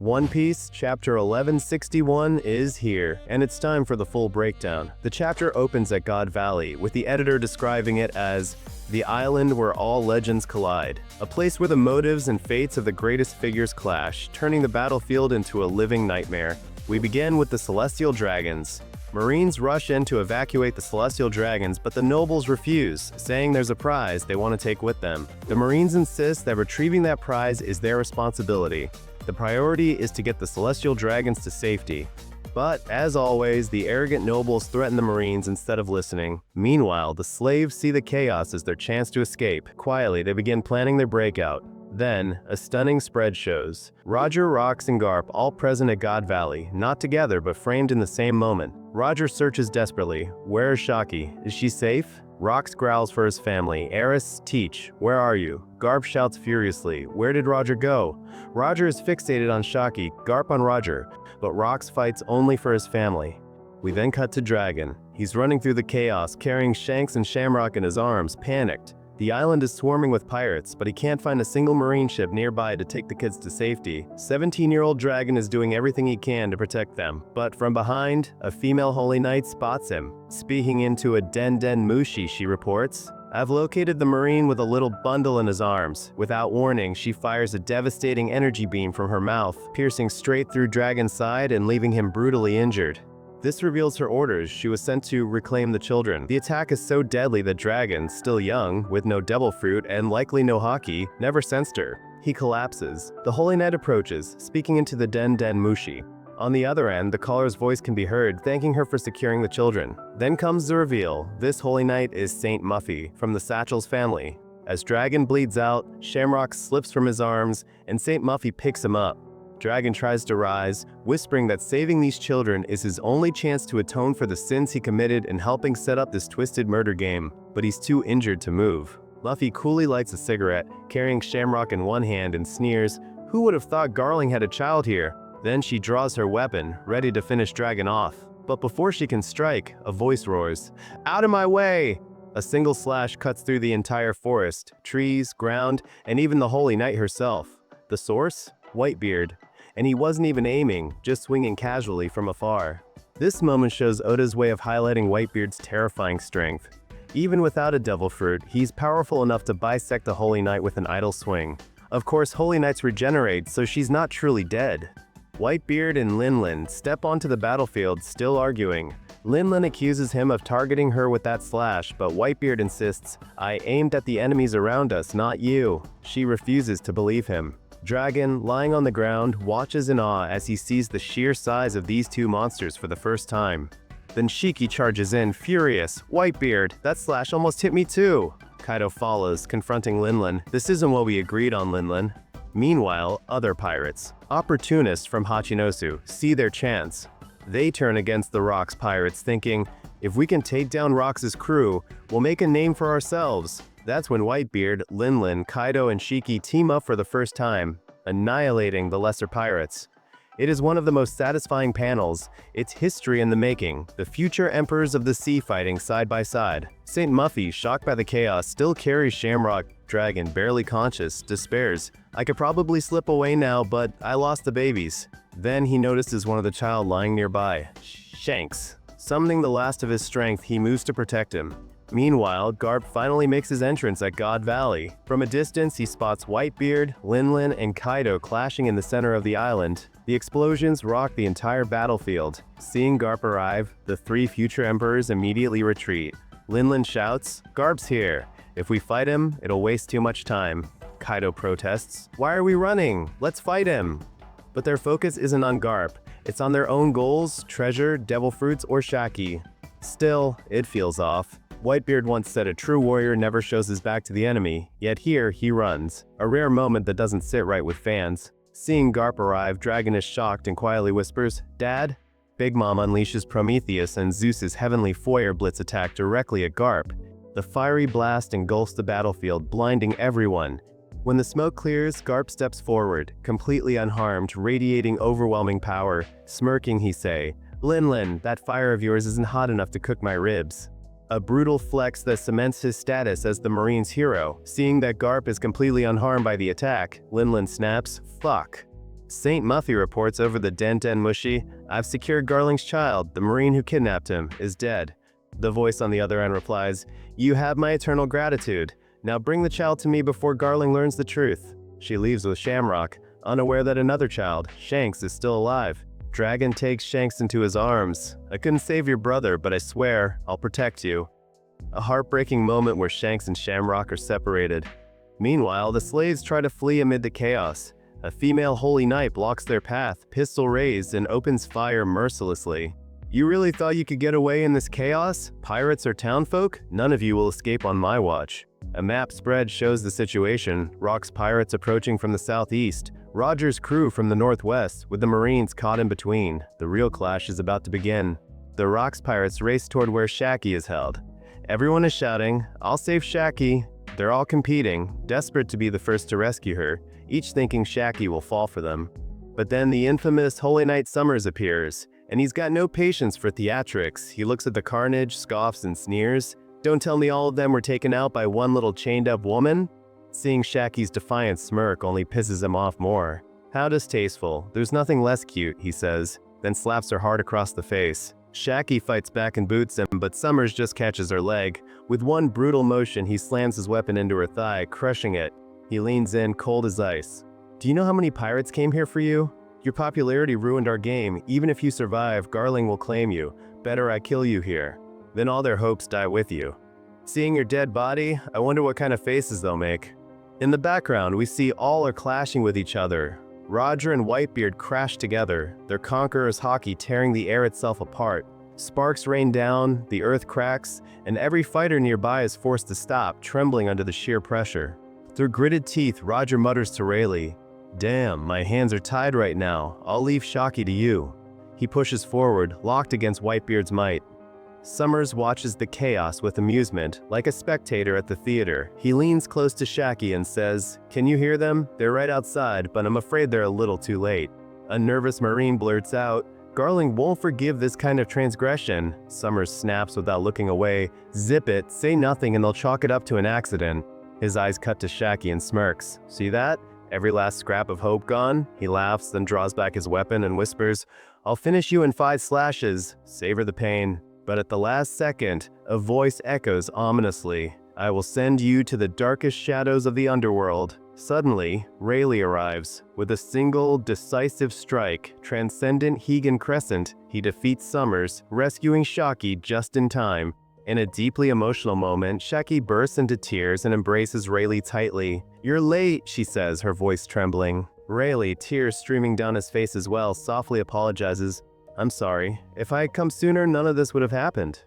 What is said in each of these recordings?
One Piece, Chapter 1161 is here, and it's time for the full breakdown. The chapter opens at God Valley, with the editor describing it as the island where all legends collide, a place where the motives and fates of the greatest figures clash, turning the battlefield into a living nightmare. We begin with the Celestial Dragons. Marines rush in to evacuate the Celestial Dragons, but the nobles refuse, saying there's a prize they want to take with them. The Marines insist that retrieving that prize is their responsibility. The priority is to get the Celestial Dragons to safety. But, as always, the arrogant nobles threaten the Marines instead of listening. Meanwhile, the slaves see the chaos as their chance to escape. Quietly, they begin planning their breakout. Then, a stunning spread shows. Roger, Rox, and Garp all present at God Valley, not together but framed in the same moment. Roger searches desperately. Where is Shakky? Is she safe? Rox growls for his family. Eris.D.Tar, where are you? Garp shouts furiously. Where did Roger go? Roger is fixated on Shakky, Garp on Roger, but Rox fights only for his family. We then cut to Dragon. He's running through the chaos, carrying Shanks and Shamrock in his arms, panicked. The island is swarming with pirates, but he can't find a single marine ship nearby to take the kids to safety. 17-year-old Dragon is doing everything he can to protect them, but from behind, a female Holy Knight spots him. Speaking into a Den Mushi, she reports, I've located the marine with a little bundle in his arms. Without warning, she fires a devastating energy beam from her mouth, piercing straight through Dragon's side and leaving him brutally injured. This reveals her orders. She was sent to reclaim the children. The attack is so deadly that Dragon, still young, with no devil fruit and likely no haki, never sensed her. He collapses. The Holy Knight approaches, speaking into the Den Mushi. On the other end, the caller's voice can be heard, thanking her for securing the children. Then comes the reveal. This Holy Knight is Saint Muffy, from the Satchel's family. As Dragon bleeds out, Shamrock slips from his arms, and Saint Muffy picks him up. Dragon tries to rise, whispering that saving these children is his only chance to atone for the sins he committed in helping set up this twisted murder game, but he's too injured to move. Luffy coolly lights a cigarette, carrying Shamrock in one hand, and sneers, "Who would have thought Garling had a child here?" Then she draws her weapon, ready to finish Dragon off. But before she can strike, a voice roars, "Out of my way!" A single slash cuts through the entire forest, trees, ground, and even the Holy Knight herself. The source? Whitebeard. And he wasn't even aiming, just swinging casually from afar. This moment shows Oda's way of highlighting Whitebeard's terrifying strength. Even without a devil fruit, he's powerful enough to bisect the Holy Knight with an idle swing. Of course, Holy Knights regenerate, so she's not truly dead. Whitebeard and Linlin step onto the battlefield, still arguing. Linlin accuses him of targeting her with that slash, but Whitebeard insists, "I aimed at the enemies around us, not you." She refuses to believe him. Dragon, lying on the ground, watches in awe as he sees the sheer size of these two monsters for the first time. Then Shakky charges in, furious. "Whitebeard, that slash almost hit me too." Kaido follows, confronting Linlin. "This isn't what we agreed on, Linlin." Meanwhile, other pirates, opportunists from Hachinosu, see their chance. They turn against the Rox pirates, thinking, if we can take down Rox's crew, we'll make a name for ourselves. That's when Whitebeard, Linlin, Kaido, and Shakky team up for the first time, annihilating the lesser pirates. It is one of the most satisfying panels. It's history in the making, the future emperors of the sea fighting side by side. Saint Muffy, shocked by the chaos, still carries Shamrock. Dragon, barely conscious, despairs. "I could probably slip away now, but I lost the babies." Then he notices one of the child lying nearby. Shanks. Summoning the last of his strength, he moves to protect him. Meanwhile, Garp finally makes his entrance at God Valley. From a distance, he spots Whitebeard, Linlin, and Kaido clashing in the center of the island. The explosions rock the entire battlefield. Seeing Garp arrive, the three future emperors immediately retreat. Linlin shouts, "Garp's here. If we fight him, it'll waste too much time." Kaido protests, "Why are we running? Let's fight him." But their focus isn't on Garp. It's on their own goals, treasure, devil fruits, or Shakky. Still, it feels off. Whitebeard once said a true warrior never shows his back to the enemy, yet here he runs. A rare moment that doesn't sit right with fans. Seeing Garp arrive, Dragon is shocked and quietly whispers, "Dad?" Big Mom unleashes Prometheus and Zeus's heavenly foyer blitz attack directly at Garp. The fiery blast engulfs the battlefield, blinding everyone. When the smoke clears, Garp steps forward, completely unharmed, radiating overwhelming power. Smirking, he say, "Linlin, that fire of yours isn't hot enough to cook my ribs." A brutal flex that cements his status as the Marine's hero. Seeing that Garp is completely unharmed by the attack, Linlin snaps, "Fuck." St. Muffy reports over the Den Mushy, "I've secured Garling's child. The Marine who kidnapped him is dead." The voice on the other end replies, "You have my eternal gratitude. Now bring the child to me before Garling learns the truth." She leaves with Shamrock, unaware that another child, Shanks, is still alive. Dragon takes Shanks into his arms. "I couldn't save your brother, but I swear, I'll protect you." A heartbreaking moment where Shanks and Shamrock are separated. Meanwhile, the slaves try to flee amid the chaos. A female holy knight blocks their path, pistol raised, and opens fire mercilessly. "You really thought you could get away in this chaos? Pirates or townfolk? None of you will escape on my watch." A map spread shows the situation. Rock's pirates approaching from the southeast. Roger's crew from the northwest, with the Marines caught in between. The real clash is about to begin. The Rock's pirates race toward where Shakky is held. Everyone is shouting, "I'll save Shakky." They're all competing, desperate to be the first to rescue her, each thinking Shakky will fall for them. But then the infamous Holy Knight Summers appears, and he's got no patience for theatrics. He looks at the carnage, scoffs, and sneers. "Don't tell me all of them were taken out by one little chained-up woman?" Seeing Shakky's defiant smirk only pisses him off more. "How distasteful. There's nothing less cute," he says, then slaps her hard across the face. Shakky fights back and boots him, but Summers just catches her leg. With one brutal motion, he slams his weapon into her thigh, crushing it. He leans in, cold as ice. "Do you know how many pirates came here for you? Your popularity ruined our game. Even if you survive, Garling will claim you. Better I kill you here. Then all their hopes die with you." Seeing your dead body, I wonder what kind of faces they'll make. In the background, we see all are clashing with each other. Roger and Whitebeard crash together, their conqueror's hockey tearing the air itself apart. Sparks rain down, the earth cracks, and every fighter nearby is forced to stop, trembling under the sheer pressure. Through gritted teeth, Roger mutters to Rayleigh, "Damn, my hands are tied right now. I'll leave Shakky to you." He pushes forward, locked against Whitebeard's might. Summers watches the chaos with amusement, like a spectator at the theater. He leans close to Shakky and says, "Can you hear them? They're right outside, but I'm afraid they're a little too late." A nervous Marine blurts out, "Garling won't forgive this kind of transgression." Summers snaps without looking away, "Zip it, say nothing and they'll chalk it up to an accident." His eyes cut to Shakky and smirks. "See that? Every last scrap of hope gone?" He laughs, then draws back his weapon and whispers, "I'll finish you in 5 slashes. Savor the pain." But at the last second, a voice echoes ominously, "I will send you to the darkest shadows of the underworld." Suddenly, Rayleigh arrives. With a single, decisive strike, transcendent Hegan Crescent, he defeats Summers, rescuing Shakky just in time. In a deeply emotional moment, Shakky bursts into tears and embraces Rayleigh tightly. "You're late," she says, her voice trembling. Rayleigh, tears streaming down his face as well, softly apologizes. "I'm sorry. If I had come sooner, none of this would have happened."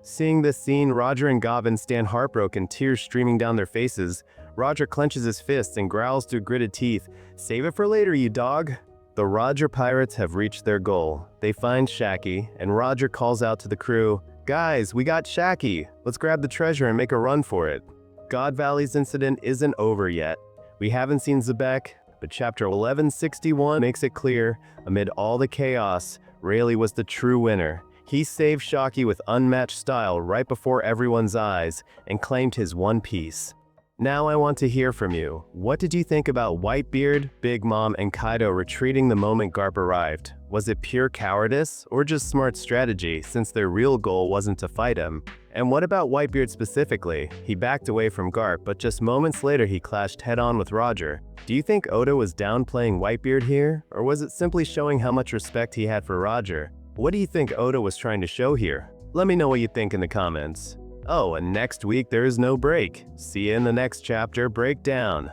Seeing this scene, Roger and Goblin stand heartbroken, tears streaming down their faces. Roger clenches his fists and growls through gritted teeth, "Save it for later, you dog." The Roger pirates have reached their goal. They find Shakky, and Roger calls out to the crew, "Guys, we got Shakky. Let's grab the treasure and make a run for it." God Valley's incident isn't over yet. We haven't seen Zebek, but chapter 1161 makes it clear, amid all the chaos, Rayleigh was the true winner. He saved Shakky with unmatched style right before everyone's eyes and claimed his one piece. Now I want to hear from you. What did you think about Whitebeard, Big Mom, and Kaido retreating the moment Garp arrived? Was it pure cowardice or just smart strategy, since their real goal wasn't to fight him? And what about Whitebeard specifically? He backed away from Garp, but just moments later he clashed head-on with Roger. Do you think Oda was downplaying Whitebeard here, or was it simply showing how much respect he had for Roger? What do you think Oda was trying to show here? Let me know what you think in the comments. Oh, and next week there is no break. See you in the next chapter breakdown.